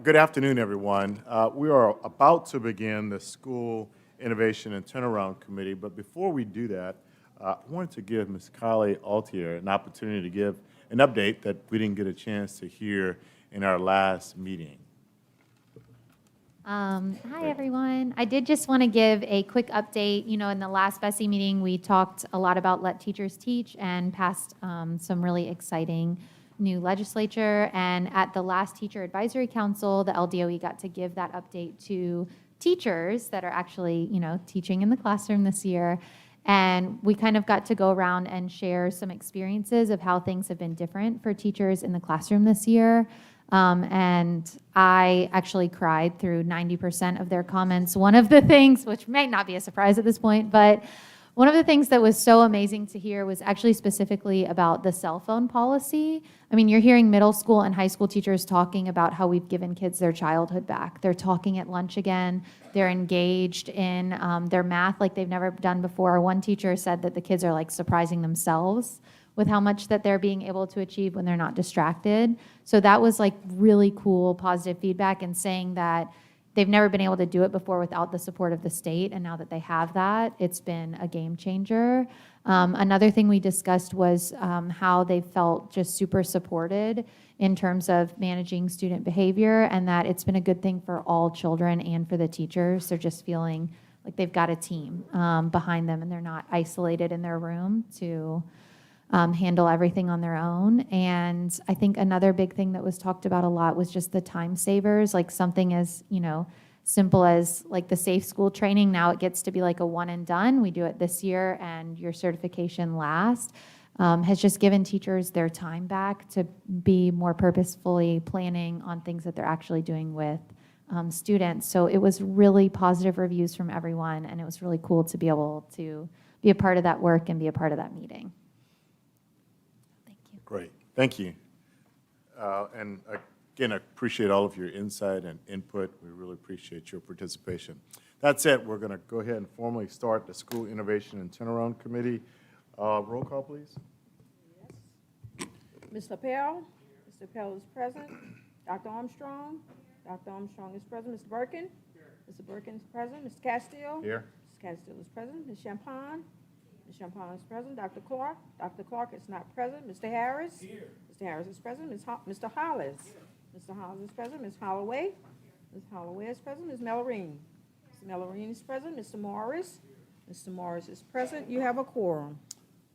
Good afternoon, everyone. We are about to begin the School Innovation and Turnaround Committee, but before we do that, I wanted to give Ms. Kylie Altier an opportunity to give an update that we didn't get a chance to hear in our last meeting. Hi, everyone. I did just want to give a quick update. You know, in the last BESI meeting, we talked a lot about Let Teachers Teach and passed some really exciting new legislature. And at the last Teacher Advisory Council, the LDOE got to give that update to teachers that are actually, you know, teaching in the classroom this year. And we kind of got to go around and share some experiences of how things have been different for teachers in the classroom this year. And I actually cried through 90% of their comments. One of the things, which may not be a surprise at this point, but one of the things that was so amazing to hear was actually specifically about the cell phone policy. I mean, you're hearing middle school and high school teachers talking about how we've given kids their childhood back. They're talking at lunch again. They're engaged in their math like they've never done before. One teacher said that the kids are like surprising themselves with how much that they're being able to achieve when they're not distracted. So that was like really cool, positive feedback, and saying that they've never been able to do it before without the support of the state, and now that they have that, it's been a game changer. Another thing we discussed was how they felt just super supported in terms of managing student behavior, and that it's been a good thing for all children and for the teachers. They're just feeling like they've got a team behind them, and they're not isolated in their room to handle everything on their own. And I think another big thing that was talked about a lot was just the time savers, like something as, you know, simple as like the safe school training. Now it gets to be like a one and done. We do it this year and your certification last. Has just given teachers their time back to be more purposefully planning on things that they're actually doing with students. So it was really positive reviews from everyone, and it was really cool to be able to be a part of that work and be a part of that meeting. Great, thank you. And again, I appreciate all of your insight and input. We really appreciate your participation. That's it. We're going to go ahead and formally start the School Innovation and Turnaround Committee. Roll call, please. Yes. Ms. Appel? Mr. Appel is present. Dr. Armstrong? Dr. Armstrong is present. Mr. Birkin? Mr. Birkin is present. Mr. Castile? Here. Mr. Castile is present. Ms. Champagne? Ms. Champagne is present. Dr. Clark? Dr. Clark is not present. Mr. Harris? Here. Mr. Harris is present. Mr. Hollis? Here. Mr. Hollis is present. Ms. Holloway? Ms. Holloway is present. Ms. Mellarine? Ms. Mellarine is present. Mr. Morris? Mr. Morris is present. You have a quorum.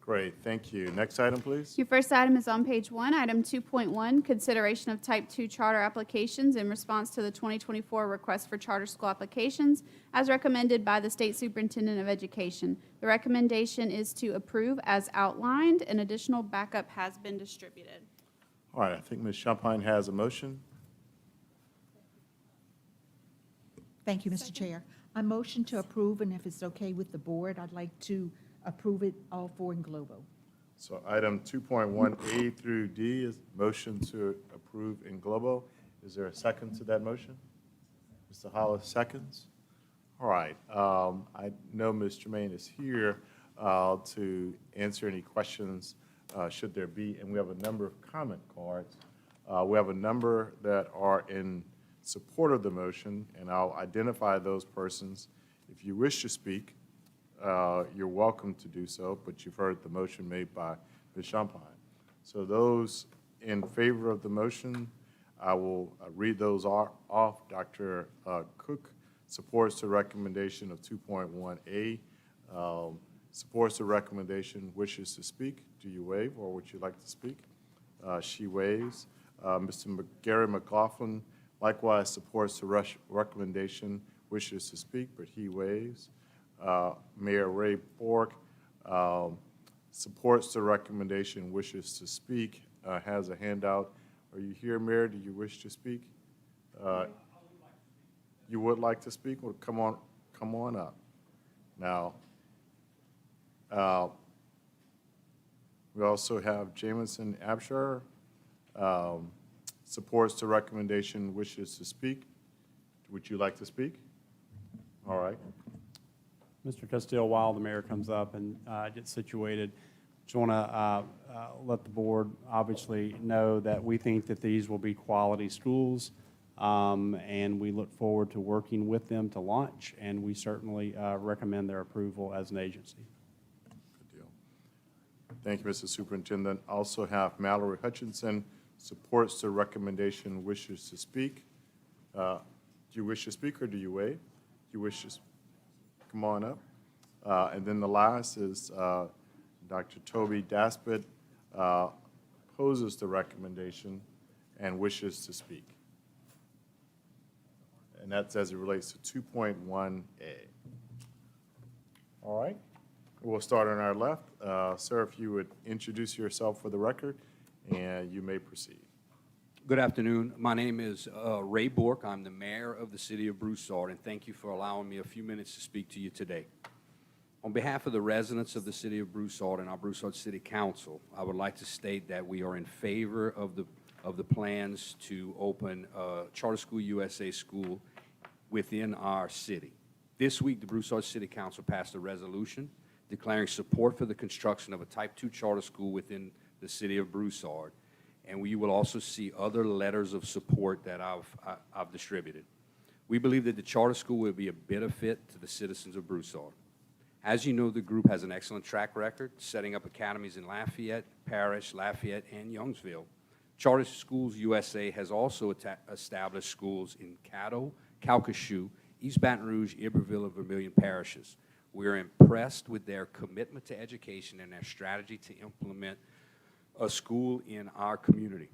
Great, thank you. Next item, please. Your first item is on page 1, item 2.1, consideration of type 2 charter applications in response to the 2024 request for charter school applications as recommended by the State Superintendent of Education. The recommendation is to approve as outlined, and additional backup has been distributed. All right, I think Ms. Champagne has a motion. Thank you, Mr. Chair. I motion to approve, and if it's okay with the board, I'd like to approve it all four in globo. So item 2.1A through D is motion to approve in globo. Is there a second to that motion? Mr. Hollis seconds. All right. I know Ms. Jermaine is here to answer any questions should there be, and we have a number of comment cards. We have a number that are in support of the motion, and I'll identify those persons. If you wish to speak, you're welcome to do so, but you've heard the motion made by Ms. Champagne. So those in favor of the motion, I will read those off. Dr. Cook supports the recommendation of 2.1A, supports the recommendation, wishes to speak. Do you waive, or would you like to speak? She waives. Mr. Gary McLaughlin likewise supports the recommendation, wishes to speak, but he waives. Mayor Ray Bork supports the recommendation, wishes to speak, has a handout. Are you here, Mayor? Do you wish to speak? You would like to speak? Well, come on up. Now, we also have Jamison Abshire, supports the recommendation, wishes to speak. Would you like to speak? All right. Mr. Castile, while the mayor comes up and gets situated, just want to let the board obviously know that we think that these will be quality schools. and we look forward to working with them to launch, and we certainly recommend their approval as an agency. Good deal. Thank you, Mr. Superintendent. Also have Mallory Hutchinson, supports the recommendation, wishes to speak. Do you wish to speak or do you waive? Do you wish to, come on up. And then the last is Dr. Toby Daspit, opposes the recommendation and wishes to speak. And that's as it relates to 2.1A. All right, we'll start on our left. Sir, if you would introduce yourself for the record, and you may proceed. Good afternoon. My name is Ray Bork. I'm the mayor of the city of Broussard, and thank you for allowing me a few minutes to speak to you today. On behalf of the residents of the city of Broussard and our Broussard City Council, I would like to state that we are in favor of the plans to open a Charter School USA school within our city. This week, the Broussard City Council passed a resolution declaring support for the construction of a Type 2 charter school within the city of Broussard. And we will also see other letters of support that I've distributed. We believe that the charter school will be a benefit to the citizens of Broussard. As you know, the group has an excellent track record, setting up academies in Lafayette Parish, Lafayette, and Youngsville. Charter Schools USA has also established schools in Caddo, Calcasieu, East Baton Rouge, Iberville, and Vermilion parishes. We are impressed with their commitment to education and their strategy to implement a school in our community.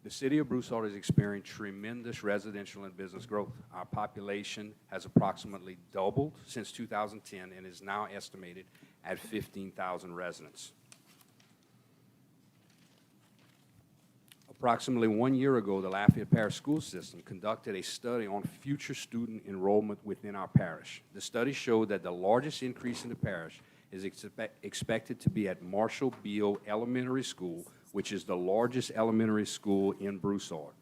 The city of Broussard has experienced tremendous residential and business growth. Our population has approximately doubled since 2010 and is now estimated at 15,000 residents. Approximately 1 year ago, the Lafayette Parish School System conducted a study on future student enrollment within our parish. The study showed that the largest increase in the parish is expected to be at Marshall Beal Elementary School, which is the largest elementary school in Broussard.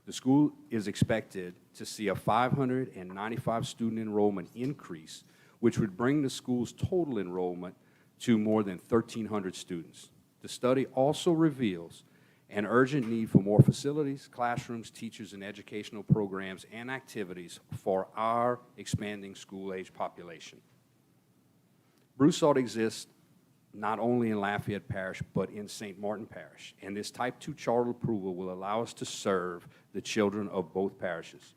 The school is expected to see a 595 student enrollment increase, which would bring the school's total enrollment to more than 1,300 students. The study also reveals an urgent need for more facilities, classrooms, teachers, and educational programs and activities for our expanding school-age population. Broussard exists not only in Lafayette Parish, but in St. Martin Parish, and this Type 2 charter approval will allow us to serve the children of both parishes.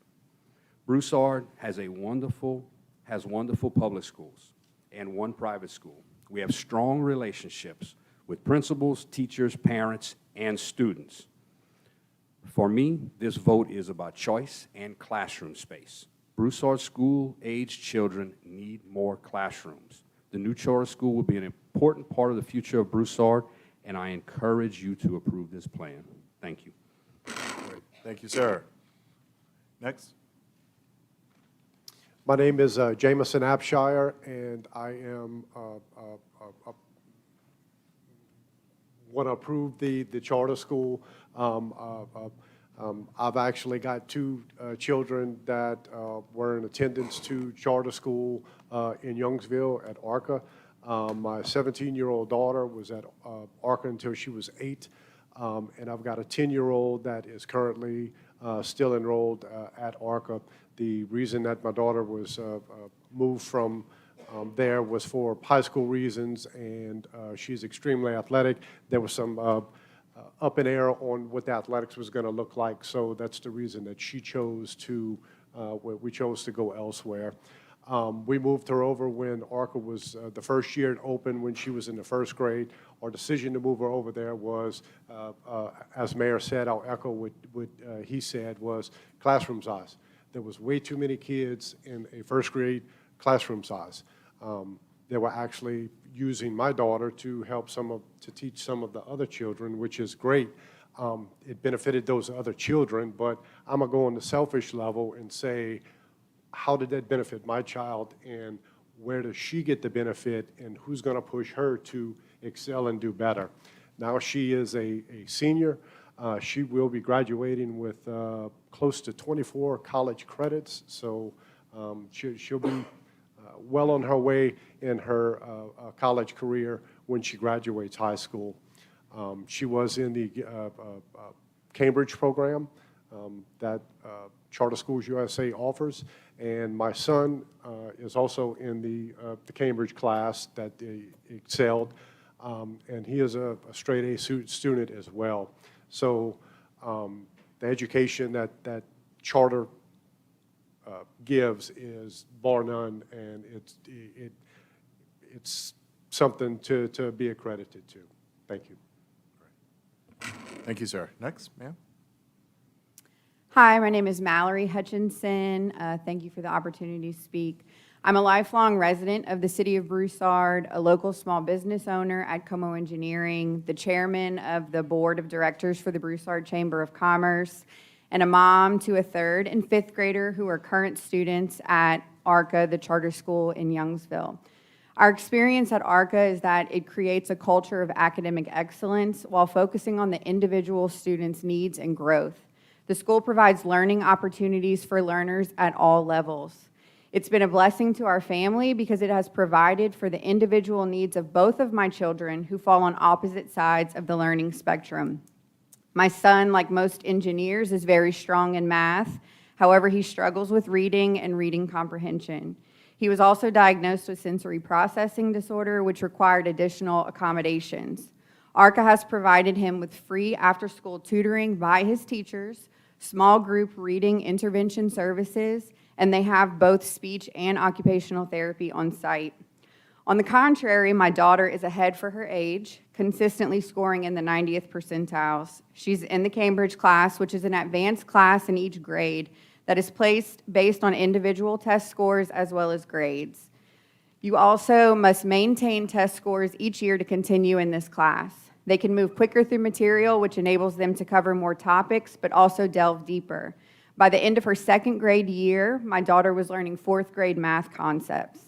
Broussard has wonderful public schools and one private school. We have strong relationships with principals, teachers, parents, and students. For me, this vote is about choice and classroom space. Broussard school-aged children need more classrooms. The new charter school will be an important part of the future of Broussard, and I encourage you to approve this plan. Thank you. Great. Thank you, sir. Next. My name is Jameson Abshire, and I am want to approve the charter school. I've actually got two children that were in attendance to charter school in Youngsville at ARCA. My 17-year-old daughter was at ARCA until she was 8, and I've got a 10-year-old that is currently still enrolled at ARCA. The reason that my daughter was moved from there was for high school reasons, and she's extremely athletic. There was some up in air on what the athletics was going to look like, so that's the reason that she chose to, we chose to go elsewhere. We moved her over when ARCA was the first year it opened, when she was in the first grade. Our decision to move her over there was, as Mayor said, I'll echo what he said, was classroom size. There was way too many kids in a first grade classroom size. They were actually using my daughter to help to teach some of the other children, which is great. It benefited those other children, but I'm gonna go on the selfish level and say, how did that benefit my child, and where does she get the benefit, and who's gonna push her to excel and do better? Now she is a senior. She will be graduating with close to 24 college credits, so she'll be well on her way in her college career when she graduates high school. She was in the Cambridge program that Charter Schools USA offers. And my son is also in the Cambridge class that they excelled, and he is a straight A student as well. So the education that Charter gives is bar none, and it's something to be accredited to. Thank you. Thank you, sir. Next, ma'am. Hi, my name is Mallory Hutchinson. Thank you for the opportunity to speak. I'm a lifelong resident of the city of Broussard, a local small business owner at Como Engineering, the chairman of the board of directors for the Broussard Chamber of Commerce, and a mom to a 3rd and 5th grader who are current students at ARCA, the charter school in Youngsville. Our experience at ARCA is that it creates a culture of academic excellence while focusing on the individual student's needs and growth. The school provides learning opportunities for learners at all levels. It's been a blessing to our family because it has provided for the individual needs of both of my children who fall on opposite sides of the learning spectrum. My son, like most engineers, is very strong in math. However, he struggles with reading and reading comprehension. He was also diagnosed with sensory processing disorder, which required additional accommodations. ARCA has provided him with free after-school tutoring by his teachers, small group reading intervention services, and they have both speech and occupational therapy on site. On the contrary, my daughter is ahead for her age, consistently scoring in the 90th percentiles. She's in the Cambridge class, which is an advanced class in each grade that is placed based on individual test scores as well as grades. You also must maintain test scores each year to continue in this class. They can move quicker through material, which enables them to cover more topics, but also delve deeper. By the end of her 2nd grade year, my daughter was learning 4th grade math concepts.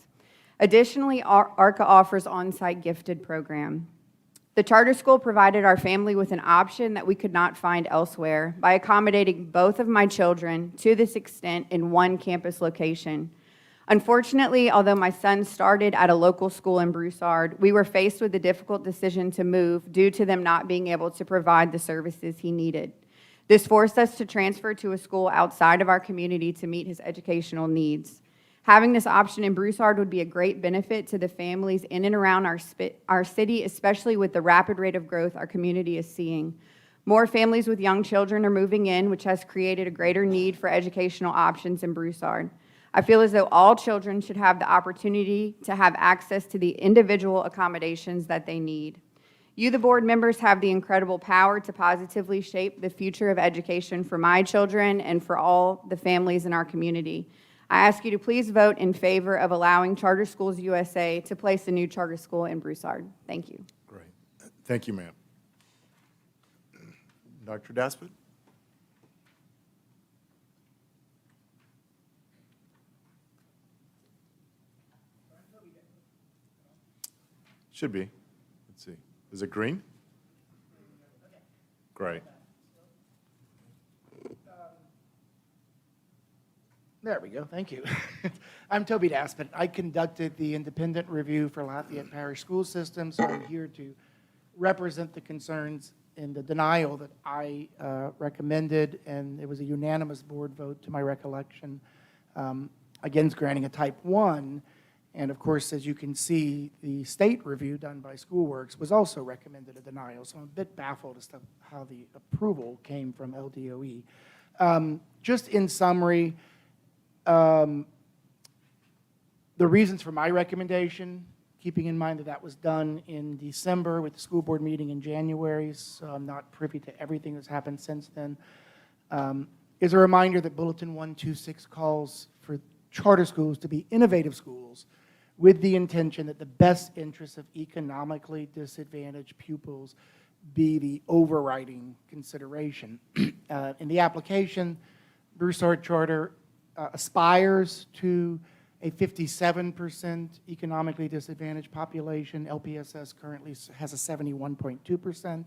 Additionally, ARCA offers on-site gifted program. The charter school provided our family with an option that we could not find elsewhere by accommodating both of my children to this extent in one campus location. Unfortunately, although my son started at a local school in Broussard, we were faced with the difficult decision to move due to them not being able to provide the services he needed. This forced us to transfer to a school outside of our community to meet his educational needs. Having this option in Broussard would be a great benefit to the families in and around our city, especially with the rapid rate of growth our community is seeing. More families with young children are moving in, which has created a greater need for educational options in Broussard. I feel as though all children should have the opportunity to have access to the individual accommodations that they need. You, the board members, have the incredible power to positively shape the future of education for my children and for all the families in our community. I ask you to please vote in favor of allowing Charter Schools USA to place a new charter school in Broussard. Thank you. Great. Thank you, ma'am. Dr. Daspit? Should be. Let's see. Is it green? Great. There we go, thank you. I'm Toby Daspit. I conducted the independent review for Lafayette Parish School System, so I'm here to represent the concerns in the denial that I recommended, and it was a unanimous board vote to my recollection, against granting a type 1. And of course, as you can see, the state review done by SchoolWorks was also recommended a denial, so I'm a bit baffled as to how the approval came from LDOE. Just in summary, the reasons for my recommendation, keeping in mind that that was done in December with the school board meeting in January, so I'm not privy to everything that's happened since then, is a reminder that Bulletin 126 calls for charter schools to be innovative schools with the intention that the best interests of economically disadvantaged pupils be the overriding consideration. In the application, Broussard Charter aspires to a 57% economically disadvantaged population. LPSS currently has a 71.2%.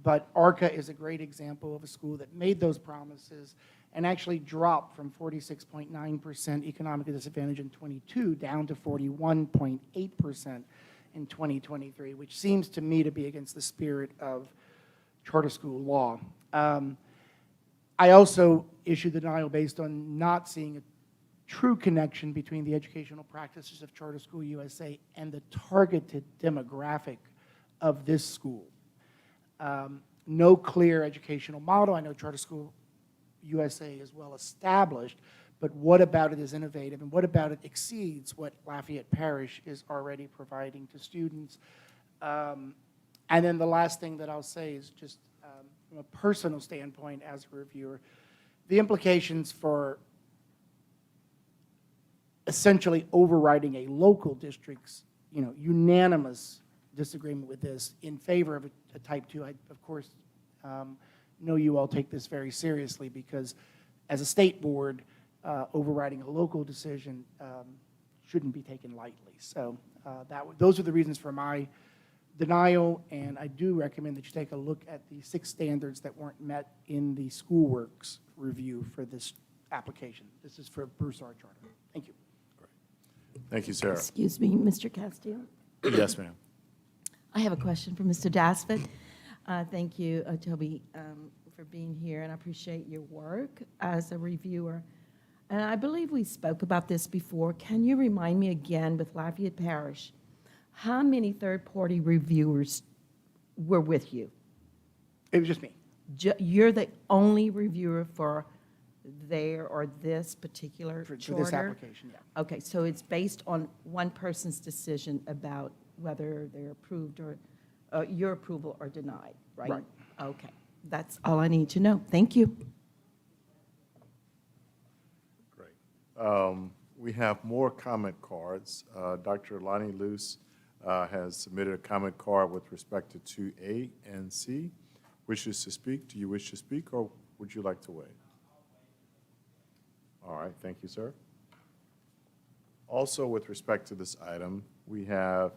But ARCA is a great example of a school that made those promises and actually dropped from 46.9% economically disadvantaged in 22 down to 41.8% in 2023, which seems to me to be against the spirit of charter school law. I also issued the denial based on not seeing a true connection between the educational practices of Charter School USA and the targeted demographic of this school. No clear educational model. I know Charter School USA is well established, but what about it is innovative, and what about it exceeds what Lafayette Parish is already providing to students? And then the last thing that I'll say is just from a personal standpoint as a reviewer, the implications for essentially overriding a local district's, unanimous disagreement with this in favor of a type 2. I, of course, know you all take this very seriously because as a state board, overriding a local decision shouldn't be taken lightly. So those are the reasons for my denial, and I do recommend that you take a look at the 6 standards that weren't met in the schoolworks review for this application. This is for Broussard Charter. Thank you. Thank you, Sarah. Excuse me, Mr. Castillo. Yes, ma'am. I have a question for Mr. Daspit. Thank you, Toby, for being here, and I appreciate your work as a reviewer. And I believe we spoke about this before. Can you remind me again with Lafayette Parish, how many third-party reviewers were with you? It was just me. You're the only reviewer for their or this particular For charter? this application, yeah. Okay, so it's based on one person's decision about whether they're approved or your approval or denied, right? Right. Okay, that's all I need to know. Thank you. Great. We have more comment cards. Dr. Lonnie Luce has submitted a comment card with respect to 2A and C. Wishes to speak. Do you wish to speak, or would you like to wait? All right, thank you, sir. Also, with respect to this item, we have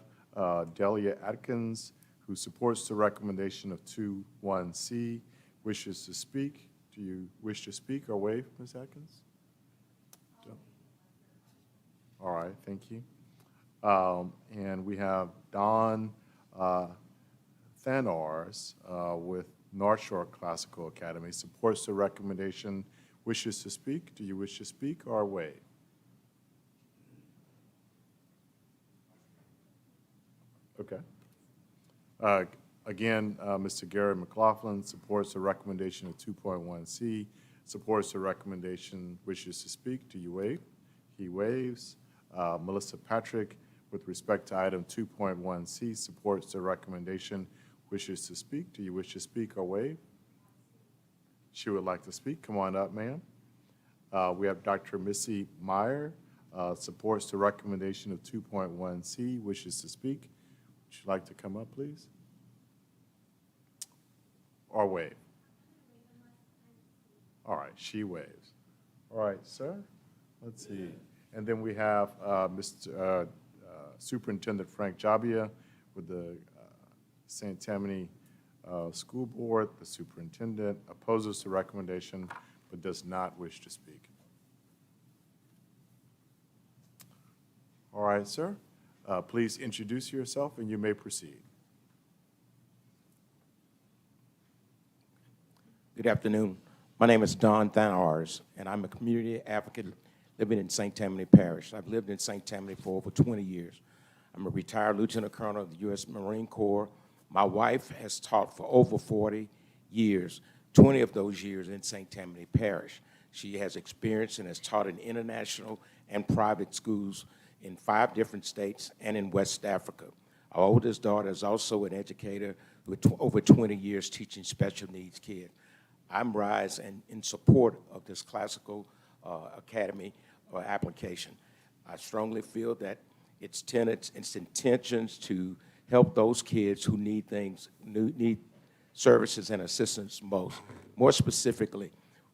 Delia Atkins, who supports the recommendation of 2-1C, wishes to speak. Do you wish to speak or waive, Ms. Atkins? All right, thank you. And we have Don Thanars with North Shore Classical Academy, supports the recommendation, wishes to speak. Do you wish to speak or waive? Okay. Again, Mr. Gary McLaughlin supports the recommendation of 2.1C, supports the recommendation, wishes to speak. Do you waive? He waives. Melissa Patrick, with respect to item 2.1C, supports the recommendation, wishes to speak. Do you wish to speak or waive? She would like to speak. Come on up, ma'am. We have Dr. Missy Meyer, supports the recommendation of 2.1C, wishes to speak. Would you like to come up, please? Or waive? All right, she waives. All right, sir, let's see. And then we have Mr. Superintendent Frank Jabia with the St. Tammany School Board. The superintendent opposes the recommendation but does not wish to speak. All right, sir. Please introduce yourself and you may proceed. Good afternoon. My name is Don Thanars, and I'm a community advocate living in St. Tammany Parish. I've lived in St. Tammany for over 20 years. I'm a retired Lieutenant Colonel of the U.S. Marine Corps. My wife has taught for over 40 years, 20 of those years in St. Tammany Parish. She has experience and has taught in international and private schools in 5 different states and in West Africa. Our oldest daughter is also an educator with over 20 years teaching special needs kids. I'm rise and in support of this classical academy application. I strongly feel that its tenets, its intentions to help those kids who need things, need services and assistance most. More specifically,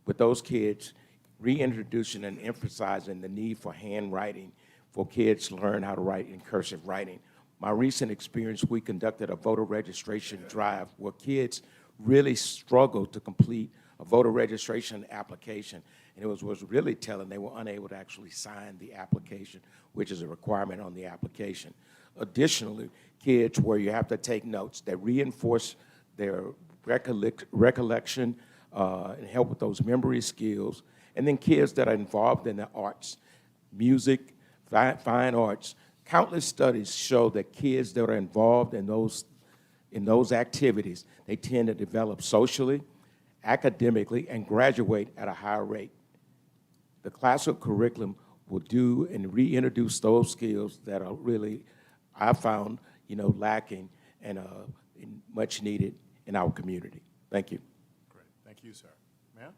with those kids, reintroducing and emphasizing the need for handwriting for kids to learn how to write in cursive writing. My recent experience, we conducted a voter registration drive where kids really struggled to complete a voter registration application, and it was really telling they were unable to actually sign the application, which is a requirement on the application. Additionally, kids where you have to take notes that reinforce their recollection and help with those memory skills. And then kids that are involved in the arts, music, fine arts. Countless studies show that kids that are involved in those activities, they tend to develop socially, academically, and graduate at a higher rate. The classical curriculum will do and reintroduce those skills that are really, I found, lacking and much needed in our community. Thank you. Great. Thank you, sir. Ma'am?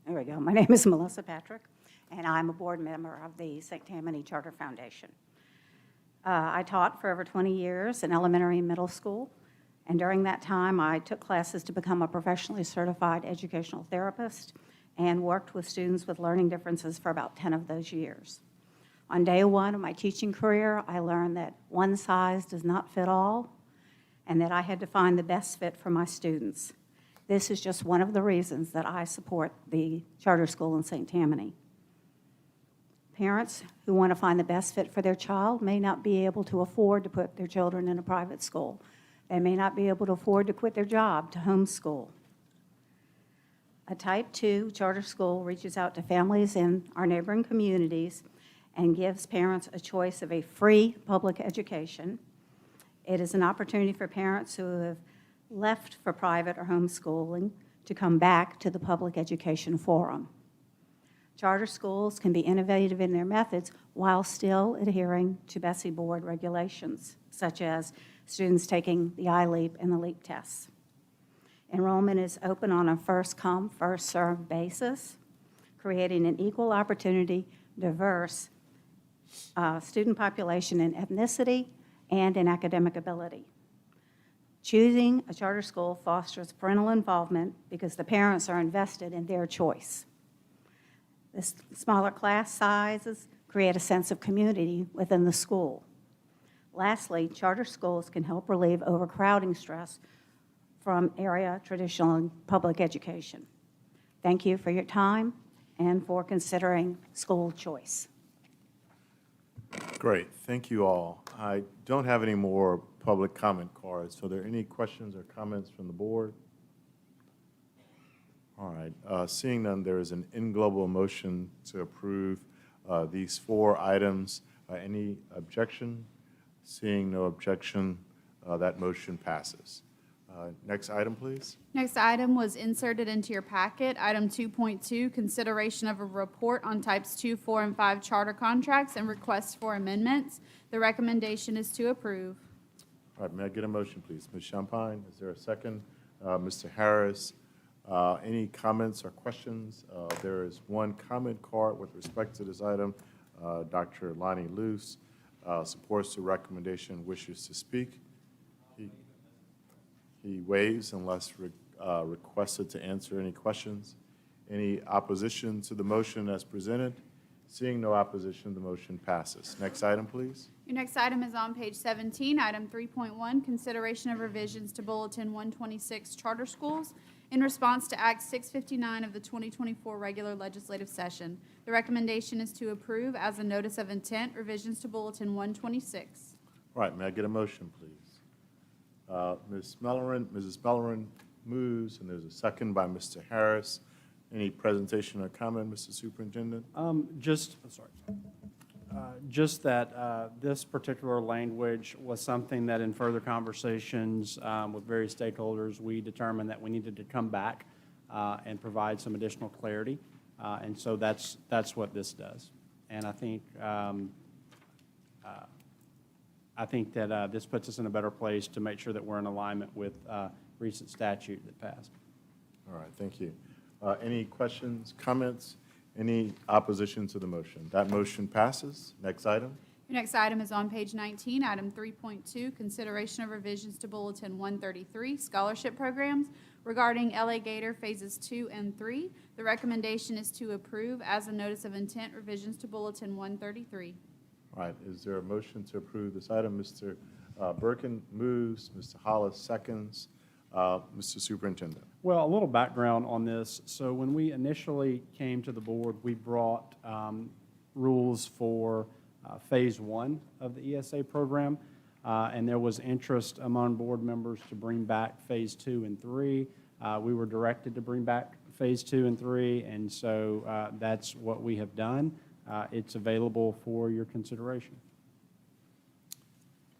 There we go. My name is Melissa Patrick, and I'm a board member of the St. Tammany Charter Foundation. I taught for over 20 years in elementary and middle school, and during that time, I took classes to become a professionally certified educational therapist and worked with students with learning differences for about 10 of those years. On day one of my teaching career, I learned that one size does not fit all, and that I had to find the best fit for my students. This is just one of the reasons that I support the charter school in St. Tammany. Parents who want to find the best fit for their child may not be able to afford to put their children in a private school. They may not be able to afford to quit their job to homeschool. A Type 2 charter school reaches out to families in our neighboring communities and gives parents a choice of a free public education. It is an opportunity for parents who have left for private or homeschooling to come back to the public education forum. Charter schools can be innovative in their methods while still adhering to BESI board regulations, such as students taking the iLEAP and the LEAP tests. Enrollment is open on a first-come, first-served basis, creating an equal opportunity, diverse student population in ethnicity and in academic ability. Choosing a charter school fosters parental involvement because the parents are invested in their choice. The smaller class sizes create a sense of community within the school. Lastly, charter schools can help relieve overcrowding stress from area traditional public education. Thank you for your time and for considering school choice. Great. Thank you all. I don't have any more public comment cards. So are there any questions or comments from the board? All right. Seeing none, there is an in global motion to approve these 4 items. Any objection? Seeing no objection, that motion passes. Next item, please. Next item was inserted into your packet. Item 2.2, consideration of a report on types 2, 4, and 5 charter contracts and requests for amendments. The recommendation is to approve. All right, may I get a motion, please? Ms. Champagne, is there a second? Mr. Harris, any comments or questions? There is one comment card with respect to this item. Dr. Lonnie Luce supports the recommendation, wishes to speak. He waives unless requested to answer any questions. Any opposition to the motion as presented? Seeing no opposition, the motion passes. Next item, please. Your next item is on page 17, item 3.1, consideration of revisions to Bulletin 126 Charter Schools in response to Act 659 of the 2024 regular legislative session. The recommendation is to approve as a notice of intent revisions to Bulletin 126. All right, may I get a motion, please? Mrs. Mellerin moves, and there's a second by Mr. Harris. Any presentation or comment, Mr. Superintendent? Just that this particular language was something that in further conversations with various stakeholders, we determined that we needed to come back and provide some additional clarity. And so that's what this does. And I think that this puts us in a better place to make sure that we're in alignment with recent statute that passed. All right, thank you. Any questions, comments, any opposition to the motion? That motion passes. Next item. Your next item is on page 19, item 3.2, consideration of revisions to Bulletin 133, scholarship programs regarding LA Gator Phases 2 and 3. The recommendation is to approve as a notice of intent revisions to Bulletin 133. All right, is there a motion to approve this item? Mr. Birkin moves, Mr. Hollis seconds. Mr. Superintendent. Well, a little background on this. So when we initially came to the board, we brought rules for Phase 1 of the ESA program. and there was interest among board members to bring back Phase 2 and 3. We were directed to bring back Phase 2 and 3, and so that's what we have done. It's available for your consideration.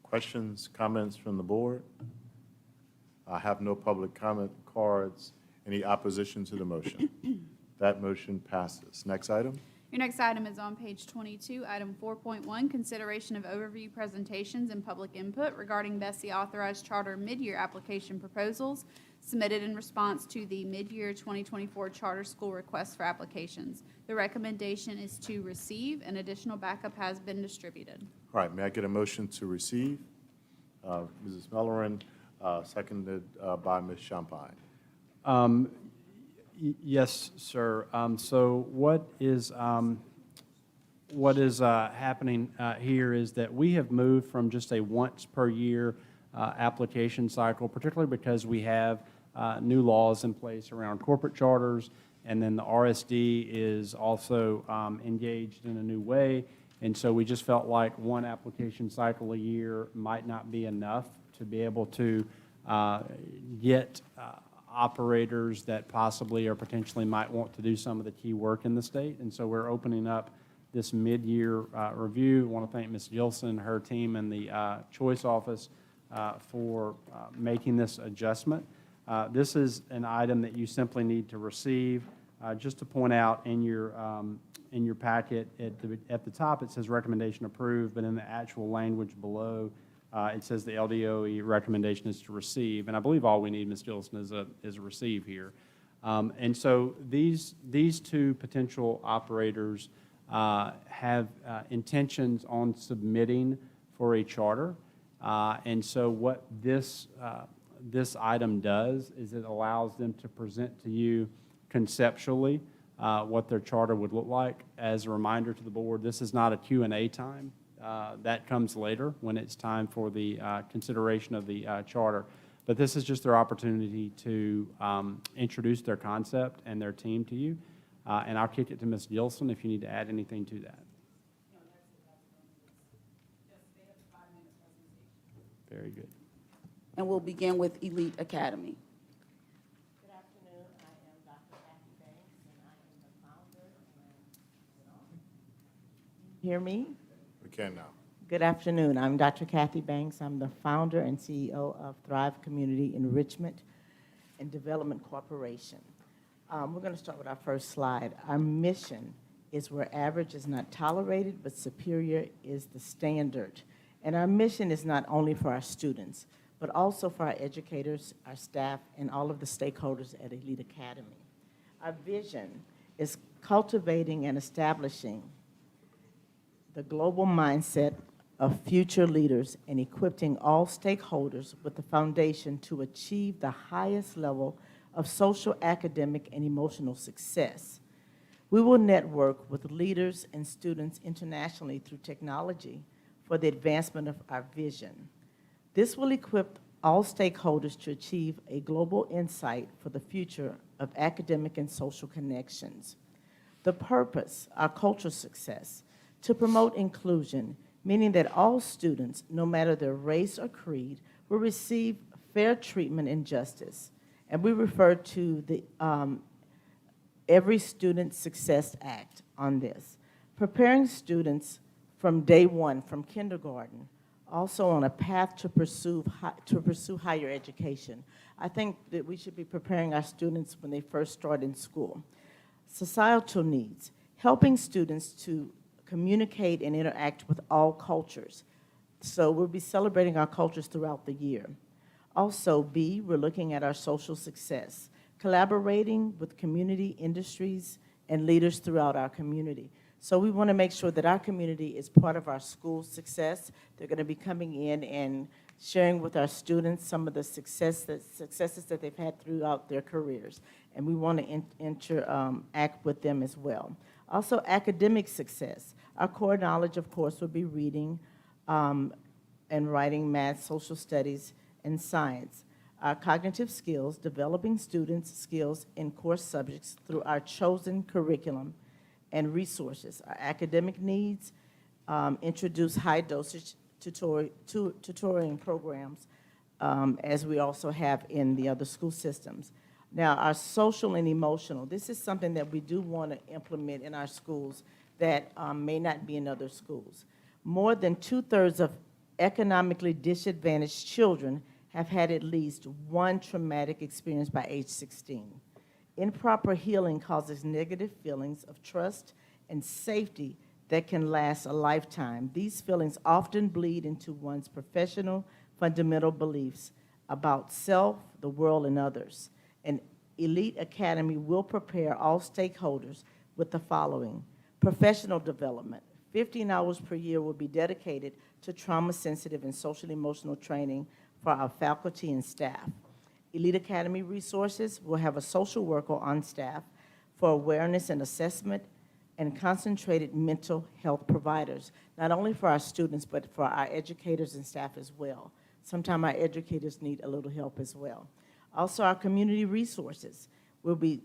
Questions, comments from the board? I have no public comment cards. Any opposition to the motion? That motion passes. Next item? Your next item is on page 22, item 4.1, consideration of overview presentations and public input regarding Bessie authorized charter mid-year application proposals submitted in response to the mid-year 2024 charter school request for applications. The recommendation is to receive, and additional backup has been distributed. All right, may I get a motion to receive? Mrs. Mellorin, seconded by Ms. Champagne. Yes, sir. So what is happening here is that we have moved from just a once per year application cycle, particularly because we have new laws in place around corporate charters, and then the RSD is also engaged in a new way. And so we just felt like one application cycle a year might not be enough to be able to get operators that possibly or potentially might want to do some of the key work in the state. And so we're opening up this mid-year review. I want to thank Ms. Gilson, her team, and the Choice Office for making this adjustment. This is an item that you simply need to receive. Just to point out in your packet, at the top it says recommendation approved, but in the actual language below, it says the LDOE recommendation is to receive, and I believe all we need, Ms. Gilson, is a receive here. And so these two potential operators have intentions on submitting for a charter, and so what this item does is it allows them to present to you conceptually what their charter would look like. As a reminder to the board, this is not a Q&A time. That comes later when it's time for the consideration of the charter. But this is just their opportunity to introduce their concept and their team to you. And I'll kick it to Ms. Gilson if you need to add anything to that. Very good. And we'll begin with Elite Academy. Good afternoon. I am Dr. Kathy Banks, and I am the founder. Hear me? We can now. Good afternoon. I'm Dr. Kathy Banks. I'm the founder and CEO of Thrive Community Enrichment and Development Corporation. We're going to start with our first slide. Our mission is where average is not tolerated, but superior is the standard. And our mission is not only for our students, but also for our educators, our staff, and all of the stakeholders at Elite Academy. Our vision is cultivating and establishing the global mindset of future leaders and equipping all stakeholders with the foundation to achieve the highest level of social, academic, and emotional success. We will network with leaders and students internationally through technology for the advancement of our vision. This will equip all stakeholders to achieve a global insight for the future of academic and social connections. The purpose, our cultural success, to promote inclusion, meaning that all students, no matter their race or creed, will receive fair treatment and justice. And we refer to the Every Student Success Act on this. Preparing students from day one, from kindergarten, also on a path to pursue higher education. I think that we should be preparing our students when they first start in school. Societal needs, helping students to communicate and interact with all cultures. So we'll be celebrating our cultures throughout the year. Also, B, we're looking at our social success, collaborating with community, industries, and leaders throughout our community. So we want to make sure that our community is part of our school success. They're going to be coming in and sharing with our students some of the successes that they've had throughout their careers. And we want to interact with them as well. Also, academic success. Our core knowledge, of course, will be reading and writing, math, social studies, and science. Our cognitive skills, developing students' skills in core subjects through our chosen curriculum and resources. Our academic needs, introduce high dosage tutoring programs, as we also have in the other school systems. Now, our social and emotional, this is something that we do want to implement in our schools that may not be in other schools. More than 2/3 of economically disadvantaged children have had at least one traumatic experience by age 16. Improper healing causes negative feelings of trust and safety that can last a lifetime. These feelings often bleed into one's professional, fundamental beliefs about self, the world, and others. An elite academy will prepare all stakeholders with the following: professional development. 15 hours per year will be dedicated to trauma-sensitive and social-emotional training for our faculty and staff. Elite Academy resources will have a social worker on staff for awareness and assessment, and concentrated mental health providers, not only for our students, but for our educators and staff as well. Sometimes our educators need a little help as well. Also, our community resources will be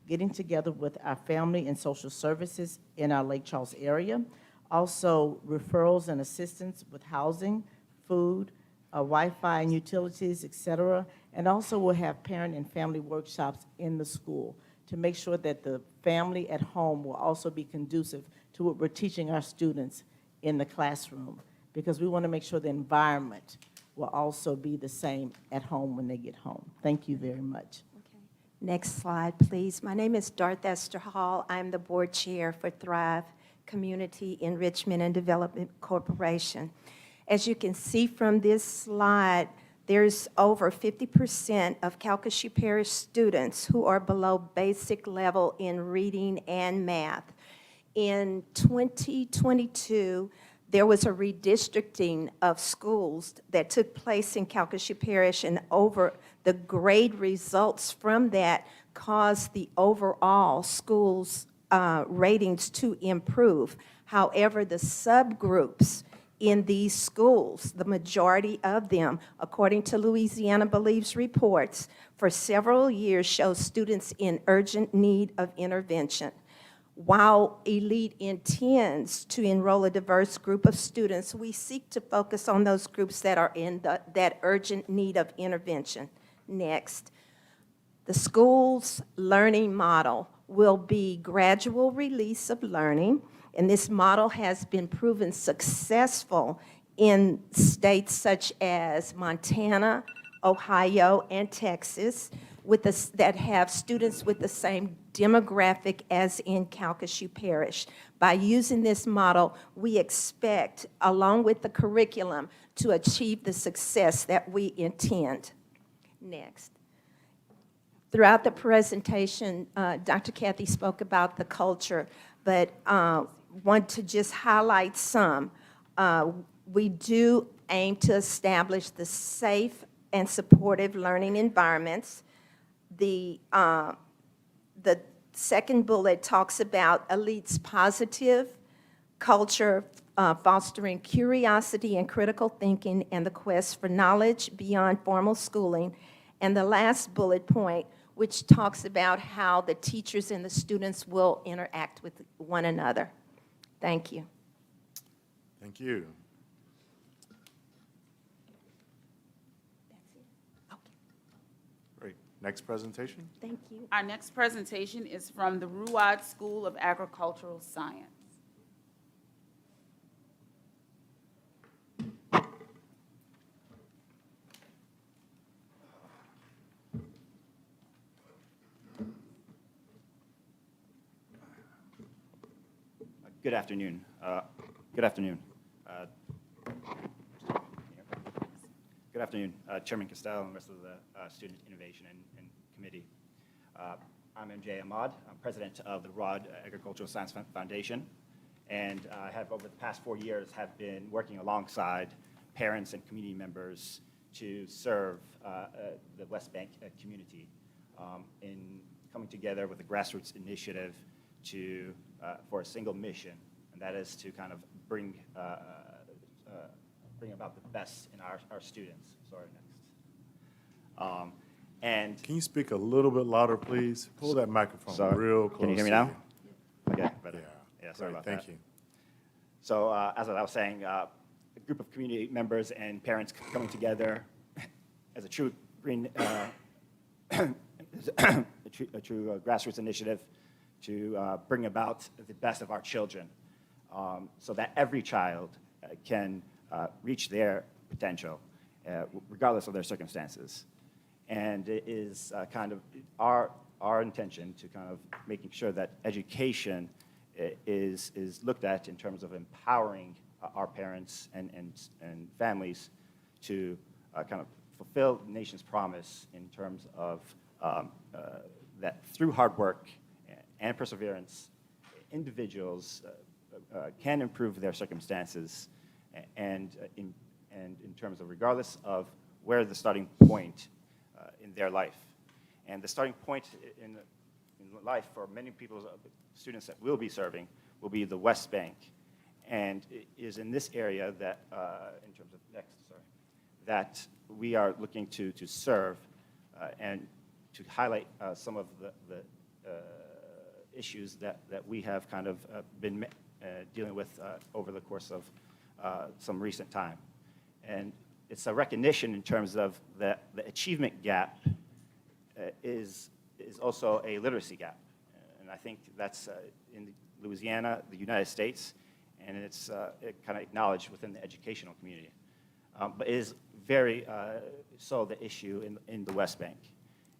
getting together with our family and social services in our Lake Charles area. Also, referrals and assistance with housing, food, Wi-Fi and utilities, et cetera. And also we'll have parent and family workshops in the school to make sure that the family at home will also be conducive to what we're teaching our students in the classroom, because we want to make sure the environment will also be the same at home when they get home. Thank you very much. Next slide, please. My name is Darth Esther Hall. I'm the board chair for Thrive Community Enrichment and Development Corporation. As you can see from this slide, there's over 50% of Calcasieu Parish students who are below basic level in reading and math. In 2022, there was a redistricting of schools that took place in Calcasieu Parish, and over the grade results from that caused the overall schools' ratings to improve. However, the subgroups in these schools, the majority of them, according to Louisiana Believes reports, for several years show students in urgent need of intervention. While Elite intends to enroll a diverse group of students, we seek to focus on those groups that are in that urgent need of intervention. Next, the school's learning model will be gradual release of learning, and this model has been proven successful in states such as Montana, Ohio, and Texas, that have students with the same demographic as in Calcasieu Parish. By using this model, we expect, along with the curriculum, to achieve the success that we intend. Next. Throughout the presentation, Dr. Kathy spoke about the culture, but want to just highlight some. We do aim to establish the safe and supportive learning environments. The second bullet talks about Elite's positive culture, fostering curiosity and critical thinking and the quest for knowledge beyond formal schooling. And the last bullet point, which talks about how the teachers and the students will interact with one another. Thank you. Thank you. Great. Next presentation? Thank you. Our next presentation is from the Ruad School of Agricultural Science. Good afternoon. Good afternoon. Good afternoon, Chairman Costello and the rest of the Student Innovation and Committee. I'm MJ Ahmad. I'm president of the Rod Agricultural Science Foundation, and I have, over the past 4 years, have been working alongside parents and community members to serve the West Bank community in coming together with a grassroots initiative for a single mission, and that is to kind of bring about the best in our students. Sorry, next. And Can you speak a little bit louder, please? Pull that microphone real close. Can you hear me to now? you. Okay, better. Yeah, sorry Great, about thank that. you. So as I was saying, a group of community members and parents coming together as a true green, a true grassroots initiative to bring about the best of our children, so that every child can reach their potential, regardless of their circumstances. And it is kind of our intention to kind of making sure that education is looked at in terms of empowering our parents and families to kind of fulfill the nation's promise in terms of that through hard work and perseverance, individuals can improve their circumstances, and in terms of regardless of where the starting point in their life. And the starting point in life for many people, students that we'll be serving, will be the West Bank. And it is in this area that, in terms of that we are looking to serve and to highlight some of the issues that we have kind of been dealing with over the course of some recent time. And it's a recognition in terms of the achievement gap is also a literacy gap. And I think that's in Louisiana, the United States, and it's kind of acknowledged within the educational community. But it is very so the issue in the West Bank.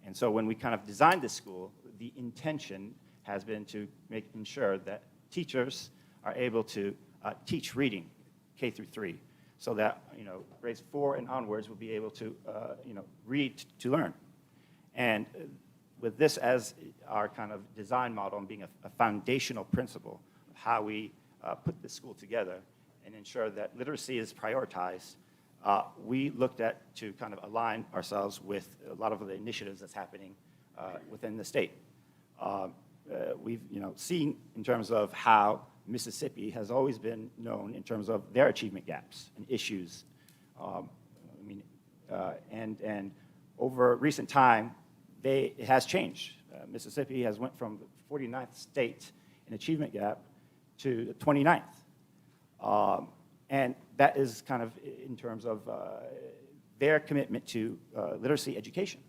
And so when we kind of designed this school, the intention has been to ensure that teachers are able to teach reading K through 3, so that grades 4 and onwards will be able to read to learn. And with this as our kind of design model and being a foundational principle of how we put this school together and ensure that literacy is prioritized, we looked at to kind of align ourselves with a lot of the initiatives that's happening within the state. We've seen in terms of how Mississippi has always been known in terms of their achievement gaps and issues. And over recent time, it has changed. Mississippi has went from the 49th state in achievement gap to the 29th. And that is kind of in terms of their commitment to literacy education.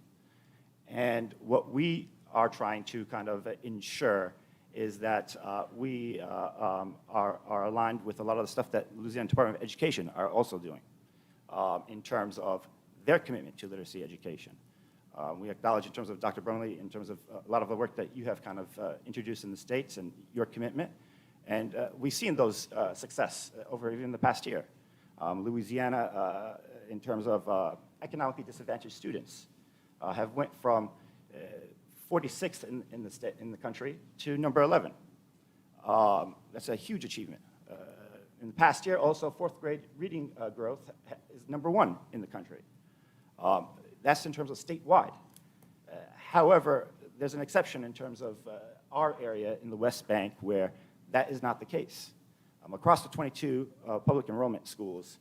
And what we are trying to kind of ensure is that we are aligned with a lot of the stuff that Louisiana Department of Education are also doing in terms of their commitment to literacy education. We acknowledge in terms of Dr. Brumley, in terms of a lot of the work that you have kind of introduced in the states and your commitment. And we've seen those success over even the past year. Louisiana, in terms of economically disadvantaged students, have went from 46th in the country to number 11. That's a huge achievement. In the past year, also, fourth grade reading growth is number 1 in the country. That's in terms of statewide. However, there's an exception in terms of our area in the West Bank where that is not the case. Across the 22 public enrollment schools,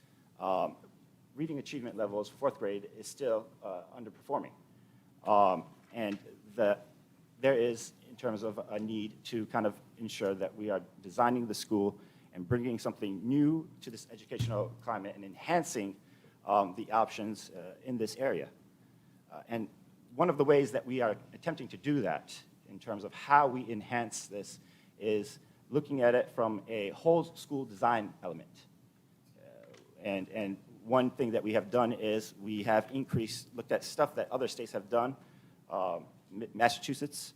reading achievement levels, fourth grade, is still underperforming. And there is, in terms of a need to kind of ensure that we are designing the school and bringing something new to this educational climate and enhancing the options in this area. And one of the ways that we are attempting to do that in terms of how we enhance this is looking at it from a whole school design element. And one thing that we have done is we have looked at stuff that other states have done. Massachusetts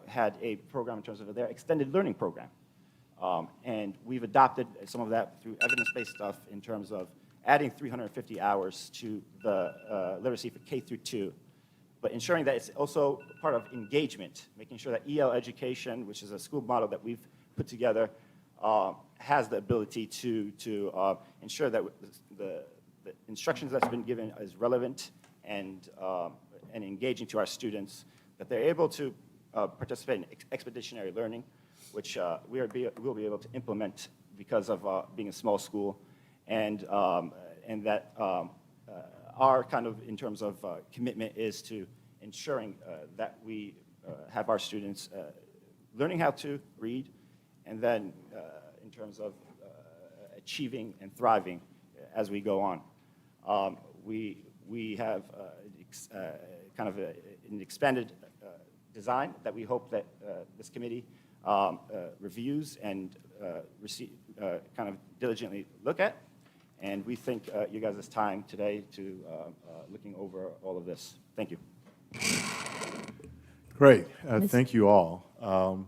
had a program in terms of their extended learning program. And we've adopted some of that through evidence-based stuff in terms of adding 350 hours to the literacy for K through 2, but ensuring that it's also part of engagement, making sure that EL education, which is a school model that we've put together, has the ability to ensure that the instructions that's been given is relevant and engaging to our students, that they're able to participate in expeditionary learning, which we'll be able to implement because of being a small school, and that our kind of, in terms of commitment, is to ensuring that we have our students learning how to read, and then in terms of achieving and thriving as we go on. We have kind of an expanded design that we hope that this committee reviews and kind of diligently look at. And we think you guys' time today to looking over all of this. Thank you. Great. Thank you all.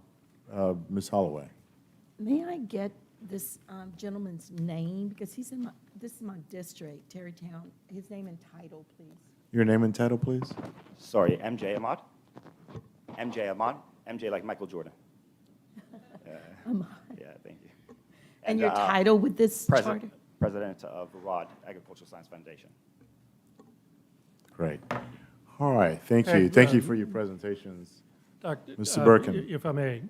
Ms. Holloway. May I get this gentleman's name? Because this is my district, Terrytown. His name and title, please. Your name and title, please? Sorry, MJ Ahmad. MJ Ahmad. MJ like Michael Jordan. Ahmad. Yeah, thank you. And your title with this charter? President of the ROD, Agricultural Science Foundation. Great. All right, thank you. And, Thank you for your presentations. Mr. Birkin. If I may,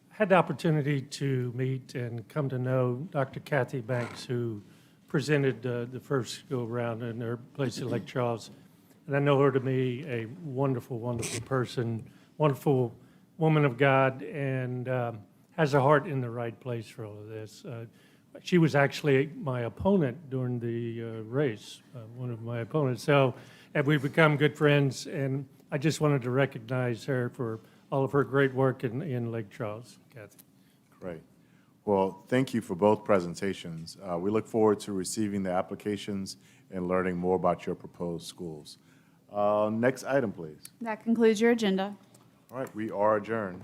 had the opportunity to meet and come to know Dr. Kathy Banks, who presented the first go-around in her place in Lake Charles. And I know her to be a wonderful, wonderful person, wonderful woman of God, and has a heart in the right place for all of this. She was actually my opponent during the race, one of my opponents. So, and we've become good friends, and I just wanted to recognize her for all of her great work in Lake Charles, Kathy. Great. Well, thank you for both presentations. We look forward to receiving the applications and learning more about your proposed schools. Next item, please. That concludes your agenda. All right, we are adjourned.